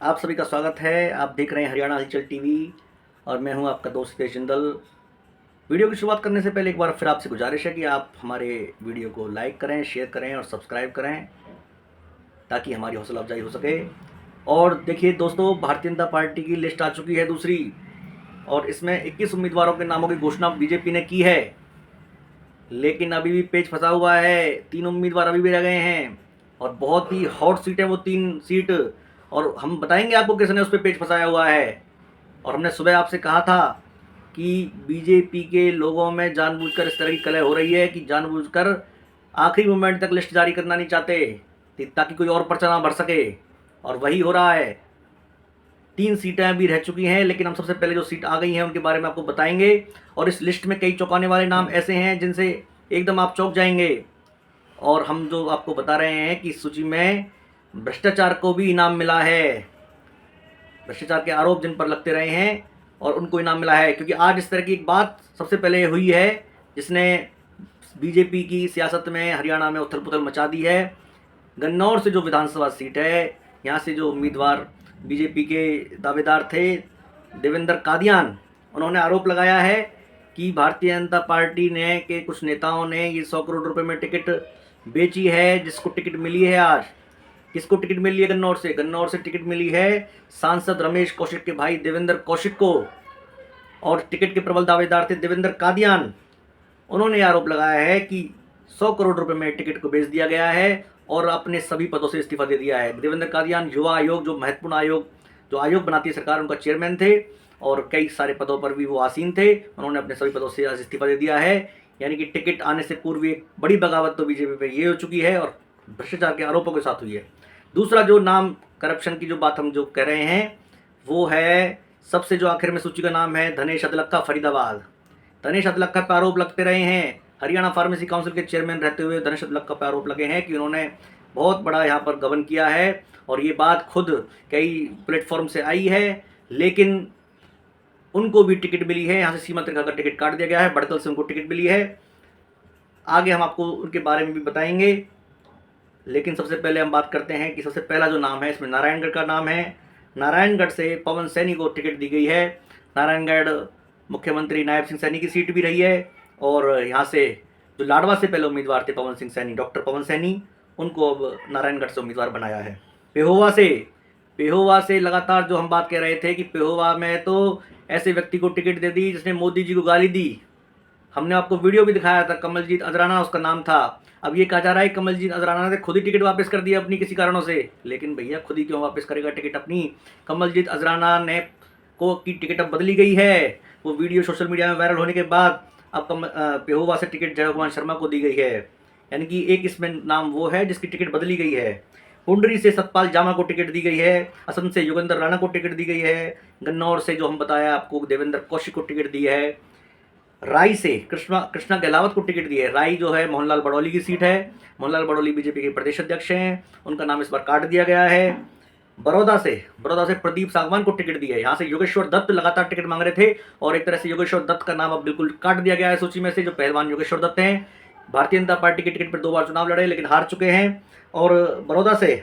आप सभी का स्वागत है। आप देख रहे हैं हरियाणा हलचल टीवी और मैं हूं आपका दोस्त हितेश जिंदल। वीडियो की शुरुआत करने से पहले एक बार फिर आपसे गुजारिश है कि आप हमारे वीडियो को लाइक करें, शेयर करें और सब्सक्राइब करें ताकि हमारी हौसला अफजाई हो सके। और देखिए दोस्तों, भारतीय जनता पार्टी की लिस्ट आ चुकी है दूसरी, और इसमें 21 उम्मीदवारों के नामों की घोषणा बीजेपी ने की है, लेकिन अभी भी पेच फंसा हुआ है। 3 उम्मीदवार अभी भी रह गए हैं और बहुत ही हॉट सीट है वो 3 सीट, और हम बताएंगे आपको किसने उस पर पेच फंसाया हुआ है। और हमने सुबह आपसे कहा था कि बीजेपी के लोगों में जानबूझकर इस तरह की कलह हो रही है कि जानबूझकर आखिरी मोमेंट तक लिस्ट जारी करना नहीं चाहते ताकि कोई और पर्चा ना भर सके, और वही हो रहा है। 3 सीटें अभी रह चुकी हैं, लेकिन हम सबसे पहले जो सीट आ गई हैं उनके बारे में आपको बताएंगे। और इस लिस्ट में कई चौंकाने वाले नाम ऐसे हैं जिनसे एकदम आप चौंक जाएंगे। और हम जो आपको बता रहे हैं कि इस सूची में भ्रष्टाचार को भी इनाम मिला है। भ्रष्टाचार के आरोप जिन पर लगते रहे हैं और उनको इनाम मिला है, क्योंकि आज इस तरह की एक बात सबसे पहले हुई है जिसने बीजेपी की सियासत में हरियाणा में उथल पुथल मचा दी है। गन्नौर से जो विधानसभा सीट है, यहाँ से जो उम्मीदवार बीजेपी के दावेदार थे देवेंद्र कादियान, उन्होंने आरोप लगाया है कि भारतीय जनता पार्टी ने के कुछ नेताओं ने ये 100 करोड़ रुपए में टिकट बेची है। जिसको टिकट मिली है, आज किसको टिकट मिली है? गन्नौर से टिकट मिली है सांसद रमेश कौशिक के भाई देवेंद्र कौशिक को, और टिकट के प्रबल दावेदार थे देवेंद्र कादियान। उन्होंने आरोप लगाया है कि 100 करोड़ रुपए में टिकट को बेच दिया गया है और अपने सभी पदों से इस्तीफा दे दिया है। देवेंद्र कादियान युवा आयोग, जो महत्वपूर्ण आयोग जो आयोग बनाती है सरकार, उनका चेयरमैन थे और कई सारे पदों पर भी वो आसीन थे। उन्होंने अपने सभी पदों से इस्तीफा दे दिया है। यानी कि टिकट आने से पूर्व एक बड़ी बगावत तो बीजेपी पे ये हो चुकी है और भ्रष्टाचार के आरोपों के साथ हुई है। दूसरा जो नाम, करप्शन की जो बात हम जो कह रहे हैं, वो है सबसे जो आखिर में सूची का नाम है धनेश अदलक्का, फरीदाबाद। धनेश अदलक्का पर आरोप लगते रहे हैं। हरियाणा फार्मेसी काउंसिल के चेयरमैन रहते हुए धनेश अदलक्का पर आरोप लगे हैं कि उन्होंने बहुत बड़ा यहाँ पर गबन किया है, और ये बात खुद कई प्लेटफॉर्म से आई है। लेकिन उनको भी टिकट मिली है, यहाँ से सीमा तक का टिकट काट दिया गया है, बड़कल से उनको टिकट मिली है। आगे हम आपको उनके बारे में भी बताएंगे, लेकिन सबसे पहले हम बात करते हैं कि सबसे पहला जो नाम है इसमें नारायणगढ़ का नाम है। नारायणगढ़ से पवन सैनी को टिकट दी गई है। नारायणगढ़ मुख्यमंत्री नायब सिंह सैनी की सीट भी रही है, और यहाँ से जो लाडवा से पहले उम्मीदवार थे पवन सिंह सैनी, डॉक्टर पवन सैनी, उनको अब नारायणगढ़ से उम्मीदवार बनाया है। पेहोवा से लगातार जो हम बात कह रहे थे कि पेहोवा में तो ऐसे व्यक्ति को टिकट दे दी जिसने मोदी जी को गाली दी। हमने आपको वीडियो भी दिखाया था, कमलजीत अजराना उसका नाम था। अब ये कहा जा रहा है कमलजीत अजराना ने खुद ही टिकट वापस कर दिया अपनी किसी कारणों से। लेकिन भैया, खुद ही क्यों वापस करेगा टिकट अपनी? कमलजीत अजराना ने को की टिकट अब बदली गई है। वो वीडियो सोशल मीडिया में वायरल होने के बाद अब पेहोवा से टिकट जय कुमार शर्मा को दी गई है। यानी कि एक इसमें नाम वो है जिसकी टिकट बदली गई है। पुंडरी से सतपाल जामा को टिकट दी गई है। असम से योगेंद्र राणा को टिकट दी गई है। गन्नौर से जो हम बताया आपको देवेंद्र कौशिक को टिकट दी है। राई से कृष्णा गहलावत को टिकट दी है। राई जो है मोहनलाल बड़ौली की सीट है। मोहनलाल बड़ौली बीजेपी के प्रदेश अध्यक्ष हैं, उनका नाम इस बार काट दिया गया है। बड़ौदा से प्रदीप सांगवान को टिकट दी है। यहाँ से योगेश्वर दत्त लगातार टिकट मांग रहे थे, और एक तरह से योगेश्वर दत्त का नाम अब बिल्कुल काट दिया गया है सूची में से। जो पहलवान योगेश्वर दत्त हैं, भारतीय जनता पार्टी के टिकट पर 2 बार चुनाव लड़े लेकिन हार चुके हैं। और बड़ौदा से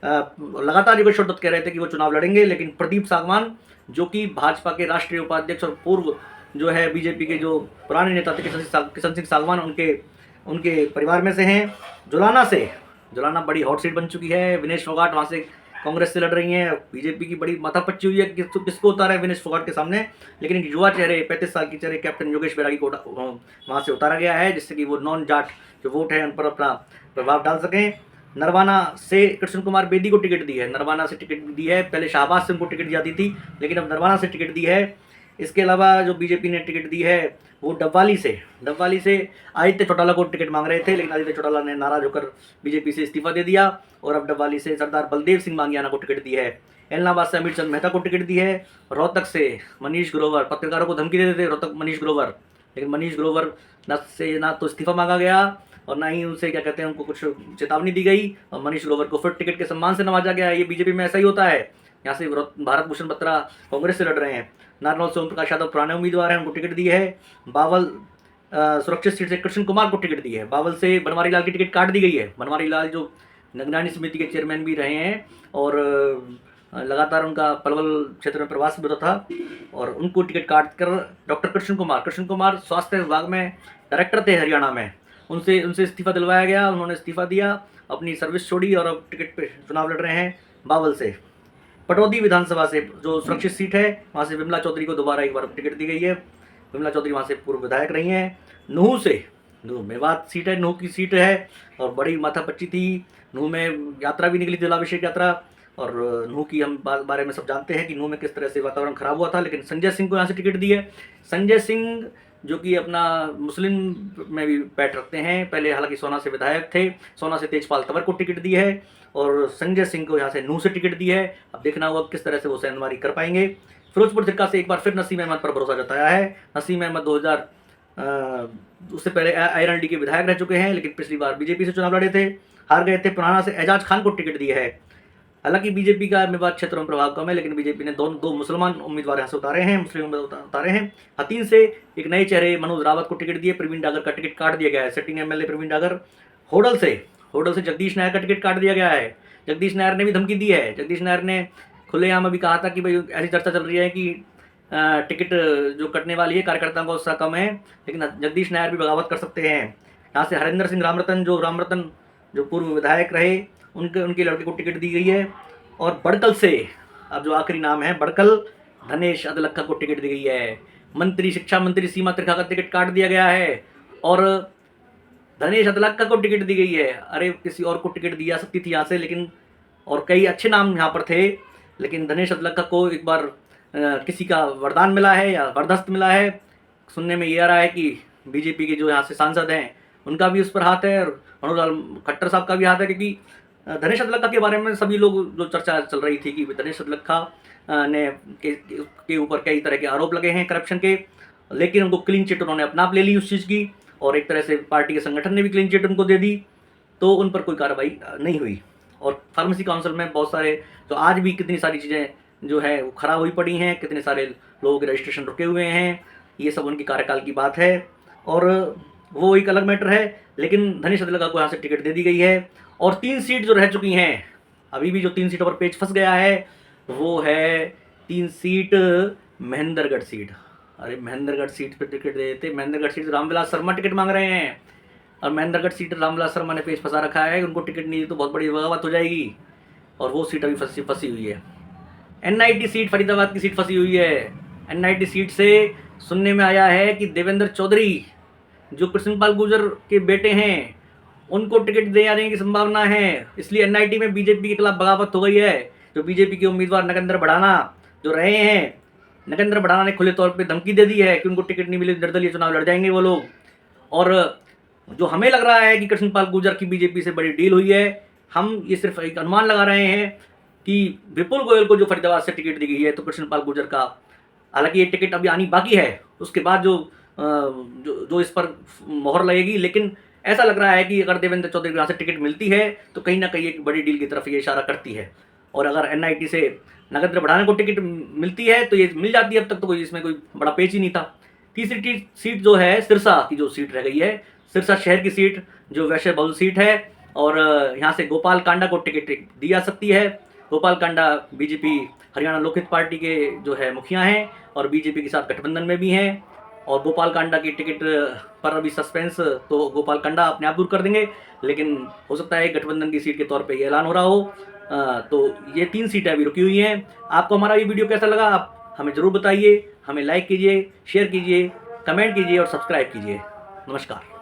लगातार योगेश्वर दत्त कह रहे थे कि वो चुनाव लड़ेंगे, लेकिन प्रदीप सांगवान, जो कि भाजपा के राष्ट्रीय उपाध्यक्ष और पूर्व जो है बीजेपी के जो पुराने नेता थे किशन सिंह सांगवान, उनके परिवार में से हैं। जुलाना बड़ी हॉट सीट बन चुकी है। विनेश फोगाट वहाँ से कांग्रेस से लड़ रही हैं। बीजेपी की बड़ी माथापच्ची हुई है कि किसको उतारा है विनेश फोगाट के सामने, लेकिन एक युवा चेहरे 35 साल के चेहरे कैप्टन योगेश बैरागी को वहाँ से उतारा गया है, जिससे कि वो नॉन जाट जो वोट है उन पर अपना प्रभाव डाल सकें। नरवाना से कृष्ण कुमार बेदी को टिकट दी है। नरवाना से टिकट दी है, पहले शाहबाज से उनको टिकट जाती थी, लेकिन अब नरवाना से टिकट दी है। इसके अलावा जो बीजेपी ने टिकट दी है वो डबवाली से आदित्य चौटाला को टिकट मांग रहे थे, लेकिन आदित्य चौटाला ने नाराज होकर बीजेपी से इस्तीफा दे दिया, और अब डबवाली से सरदार बलदेव सिंह मांगियाना को टिकट दी है। एलनाबाद से अमीर चंद मेहता को टिकट दी है। रोहतक से मनीष ग्रोवर, पत्रकारों को धमकी दे देते रोहतक मनीष ग्रोवर, लेकिन मनीष ग्रोवर ना तो इस्तीफा मांगा गया और ना ही उनसे क्या कहते हैं उनको कुछ चेतावनी दी गई, और मनीष ग्रोवर को फिर टिकट के सम्मान से नवाजा गया। ये बीजेपी में ऐसा ही होता है। यहाँ से भारत भूषण बत्रा कांग्रेस से लड़ रहे हैं। नारनौल से ओम प्रकाश यादव पुराने उम्मीदवार हैं, उनको टिकट दी है। बावल सुरक्षित सीट से कृष्ण कुमार को टिकट दी है। बावल से बनवारी लाल की टिकट काट दी गई है। बनवारी लाल जो निगरानी समिति के चेयरमैन भी रहे हैं और लगातार उनका पलवल क्षेत्र में प्रवास भी होता था और उनको टिकट काट कर डॉक्टर कृष्ण कुमार स्वास्थ्य विभाग में डायरेक्टर थे हरियाणा में, उनसे इस्तीफा दिलवाया गया। उन्होंने इस्तीफा दिया, अपनी सर्विस छोड़ी और अब टिकट पे चुनाव लड़ रहे हैं बावल से। पटौदी विधानसभा से जो सुरक्षित सीट है, वहाँ से विमला चौधरी को दोबारा एक बार टिकट दी गई है। विमला चौधरी वहाँ से पूर्व विधायक रही हैं। नूह से, नूह मेवात सीट है, नूह की सीट है और बड़ी माथापच्ची थी। नूह में यात्रा भी निकली, जलाभिषेक यात्रा, और नूह की हम बारे में सब जानते हैं कि नूह में किस तरह से वातावरण खराब हुआ था, लेकिन संजय सिंह को यहाँ से टिकट दी है। संजय सिंह जो कि अपना मुस्लिम में भी पैठ रखते हैं, पहले हालांकि सोना से विधायक थे, सोना से तेजपाल तंवर को टिकट दी है और संजय सिंह को यहाँ से नूह से टिकट दी है। अब देखना होगा किस तरह से वो सेंधमारी कर पाएंगे। फिरोजपुर जिला से एक बार फिर नसीम अहमद पर भरोसा जताया है। नसीम अहमद 2000 उससे पहले आयरन डी के विधायक रह चुके हैं, लेकिन पिछली बार बीजेपी से चुनाव लड़े थे, हार गए थे। पुराना से एजाज खान को टिकट दिया है। हालांकि बीजेपी का मेवात क्षेत्रों में प्रभाव कम है, लेकिन बीजेपी ने दो मुसलमान उम्मीदवार यहाँ से उतारे हैं, मुस्लिम उम्मीदवार उतारे हैं। हतीन से एक नए चेहरे मनोज रावत को टिकट दिए, प्रवीण डागर का टिकट काट दिया गया है, सिटिंग एमएलए प्रवीण डागर। होडल से जगदीश नायर का टिकट काट दिया गया है। जगदीश नायर ने भी धमकी दी है। जगदीश नायर ने खुलेआम अभी कहा था कि भाई ऐसी चर्चा चल रही है कि टिकट जो कटने वाली है कार्यकर्ताओं का उत्साह कम है, लेकिन जगदीश नायर भी बगावत कर सकते हैं। यहाँ से हरिंदर सिंह रामरतन जो पूर्व विधायक रहे, उनके लड़के को टिकट दी गई है। और बड़कल से अब जो आखिरी नाम है बड़कल, धनेश अदलक्का को टिकट दी गई है। शिक्षा मंत्री सीमा त्रिखा का टिकट काट दिया गया है और धनेश अदलक्का को टिकट दी गई है। अरे किसी और को टिकट दी जा सकती थी यहाँ से, लेकिन और कई अच्छे नाम यहाँ पर थे, लेकिन धनेश अदलक्का को एक बार किसी का वरदान मिला है या वरदस्त मिला है। सुनने में ये आ रहा है कि बीजेपी के जो यहाँ से सांसद हैं उनका भी उस पर हाथ है और मनोज लाल खट्टर साहब का भी हाथ है, क्योंकि धनेश अदलक्का के बारे में सभी लोग जो चर्चा चल रही थी कि धनेश अदलक्का ने के ऊपर कई तरह के आरोप लगे हैं करप्शन के, लेकिन उनको क्लीन चिट उन्होंने अपना आप ले ली उस चीज़ की, और एक तरह से पार्टी के संगठन ने भी क्लीन चिट उनको दे दी, तो उन पर कोई कार्रवाई नहीं हुई। और फार्मेसी काउंसिल में बहुत सारे, तो आज भी कितनी सारी चीज़ें जो है वो खराब हुई पड़ी हैं, कितने सारे लोगों के रजिस्ट्रेशन रुके हुए हैं, ये सब उनकी कार्यकाल की बात है और वो एक अलग मैटर है। लेकिन धनेश अदलक्का को यहाँ से टिकट दे दी गई है। और 3 सीट जो रह चुकी हैं, अभी भी जो 3 सीटों पर पेच फंस गया है वो है 3 सीट महेंद्रगढ़ सीट। अरे महेंद्रगढ़ सीट पर टिकट दे देते, महेंद्रगढ़ सीट रामविलास शर्मा टिकट मांग रहे हैं और महेंद्रगढ़ सीट रामविलास शर्मा ने पेच फंसा रखा है, उनको टिकट नहीं दी तो बहुत बड़ी बगावत हो जाएगी और वो सीट अभी फंसी हुई है। एनआईटी सीट, फरीदाबाद की सीट फंसी हुई है। एनआईटी सीट से सुनने में आया है कि देवेंद्र चौधरी जो कृष्णपाल गुर्जर के बेटे हैं उनको टिकट दे जाने की संभावना है, इसलिए एनआईटी में बीजेपी के खिलाफ बगावत हो गई है। जो बीजेपी के उम्मीदवार नगेंद्र बढ़ाना जो रहे हैं, नगेंद्र बढ़ाना ने खुले तौर पे धमकी दे दी है कि उनको टिकट नहीं मिले निर्दलीय चुनाव लड़ जाएंगे वो लोग। और जो हमें लग रहा है कि कृष्णपाल गुर्जर की बीजेपी से बड़ी डील हुई है, हम ये सिर्फ एक अनुमान लगा रहे हैं कि विपुल गोयल को जो फरीदाबाद से टिकट दी गई है, तो कृष्णपाल गुर्जर का, हालांकि ये टिकट अभी आनी बाकी है, उसके बाद जो इस पर मोहर लगेगी, लेकिन ऐसा लग रहा है कि अगर देवेंद्र चौधरी को यहाँ से टिकट मिलती है तो कहीं ना कहीं एक बड़ी डील की तरफ ये इशारा करती है। और अगर एनआईटी से नगेंद्र बढ़ाने को टिकट मिलती है तो ये मिल जाती है, अब तक तो कोई इसमें कोई बड़ा पेच ही नहीं था। तीसरी सीट जो है सिरसा की जो सीट रह गई है, सिरसा शहर की सीट जो वैश्य बहुल सीट है, और यहाँ से गोपाल कांडा को टिकट दी जा सकती है। गोपाल कांडा बीजेपी हरियाणा लोकहित पार्टी के जो है मुखिया हैं और बीजेपी के साथ गठबंधन में भी हैं, और गोपाल कांडा की टिकट पर अभी सस्पेंस, तो गोपाल कांडा अपने आप दूर कर देंगे, लेकिन हो सकता है गठबंधन की सीट के तौर पे ये ऐलान हो रहा हो। तो ये 3 सीटें अभी रुकी हुई हैं। आपको हमारा ये वीडियो कैसा लगा आप हमें ज़रूर बताइए, हमें लाइक कीजिए, शेयर कीजिए, कमेंट कीजिए और सब्सक्राइब कीजिए। नमस्कार।